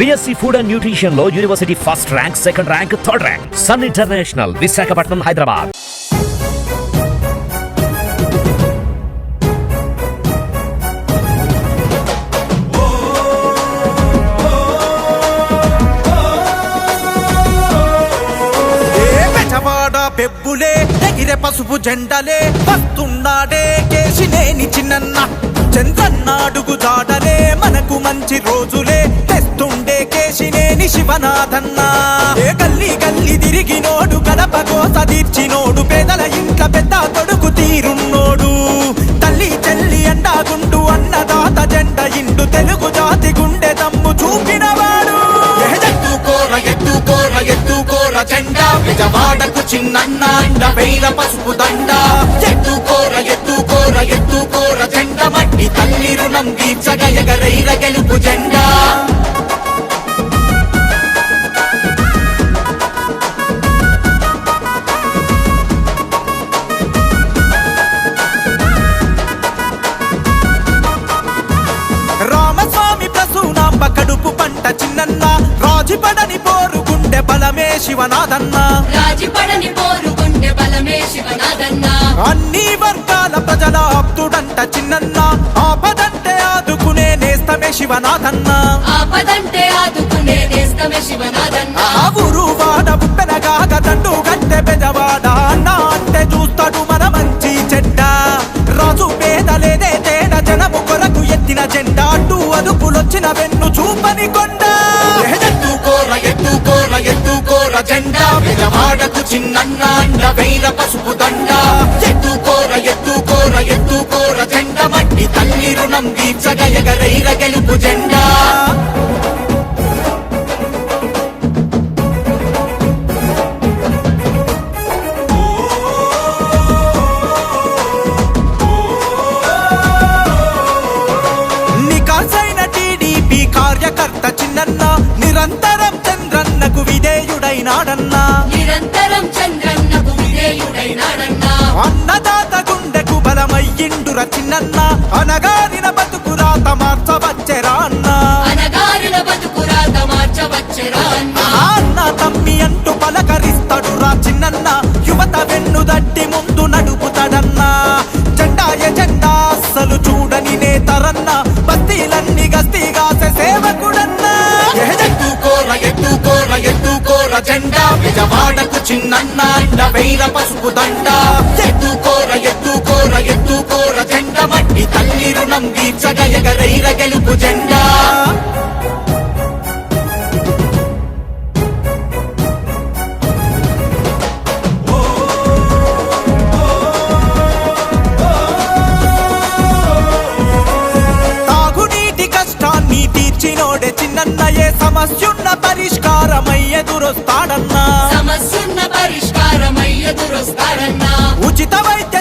BSc food and nutrition లో university first rank, second rank, third rank. Sun International, Visakhapatnam, Hyderabad. పెబ్బులే ఎగిరే పసుపు జెండలే వస్తున్నాడే కేశినేని చిన్నన్న. చంద్రన్నాడుగు జాడలే మనకు మంచి రోజులే తెస్తుండే కేశినేని శివనాథన్న. ఏ గల్లీ గల్లీ తిరిగినోడు, గడప కోస తీర్చినోడు, పేదల ఇంట్ల పెద్ద కొడుకు తీరున్నోడు. తల్లి చెల్లి అండాగుండు అన్నదాత జెండ ఇండు తెలుగు జాతి గుండె దమ్ము చూపినవాడు. ఎత్తుకోర ఎత్తుకోర ఎత్తుకోర జెండా విజయవాడకు చిన్నన్న అండ వేల పసుపు దండ. ఎత్తుకోర ఎత్తుకోర ఎత్తుకోర జెండ మట్టి తల్లి రుణం తీర్చగ ఎగరైర గెలుపు జెండా. రామస్వామి ప్రసూనాంబ కడుపు పంట చిన్నన్న, రాజుపడని పోరుగుండె బలమే శివనాథన్న. రాజుపడని పోరుగుండె బలమే శివనాథన్న. అన్ని వర్గాల ప్రజల ఆప్తుడంట చిన్నన్న, ఆపదంటే ఆదుకునే నేస్తమే శివనాథన్న. ఆపదంటే ఆదుకునే నేస్తమే శివనాథన్న. ఆ ఊరు వాడ బుప్పెనగాగ దండు గట్టె బెజవాడ అన్న అంటే చూస్తాడు మన మంచి చెడ్డ. రాజు పేదలేదే తేడ జనము కొరకు ఎత్తిన జెండా, అడ్డు అదుపులొచ్చిన వెన్ను చూపని కొండ. ఎత్తుకోర ఎత్తుకోర ఎత్తుకోర జెండా విజయవాడకు చిన్నన్న అండ వేల పసుపు దండ. ఎత్తుకోర ఎత్తుకోర ఎత్తుకోర జెండ మట్టి తల్లి రుణం తీర్చగ ఎగరైర గెలుపు జెండా. కార్యకర్త చిన్నన్న నిరంతరం చంద్రన్నకు విధేయుడైనాడన్నా. నిరంతరం చంద్రన్నకు విధేయుడైనాడన్నా. అన్నదాత గుండెకు బలమయ్యిండుర చిన్నన్న, అనగారిన బతుకురాత మార్చవచ్చెరా అన్న. అనగారిన బతుకురాత మార్చవచ్చెరా అన్న. అన్న తమ్మి అంటూ పలకరిస్తాడురా చిన్నన్న, యువత వెన్ను దట్టి ముందు నడుపుతాడన్నా. జెండా ఎజెండా అస్సలు చూడని నేతరన్న, బస్తీలన్నీ గస్తీగాసే సేవకుడన్నా. ఎత్తుకోర ఎత్తుకోర ఎత్తుకోర జెండా విజయవాడకు చిన్నన్న అండ వేల పసుపు దండ. ఎత్తుకోర ఎత్తుకోర ఎత్తుకోర జెండ మట్టి తల్లి రుణం తీర్చగ ఎగరైర గెలుపు జెండా. తీర్చినోడే చిన్నన్న, ఏ సమస్యున్న పరిష్కారమై ఎదురొస్తాడన్నా. సమస్యున్న పరిష్కారమై ఎదురొస్తాడన్నా. ఉచిత వైద్య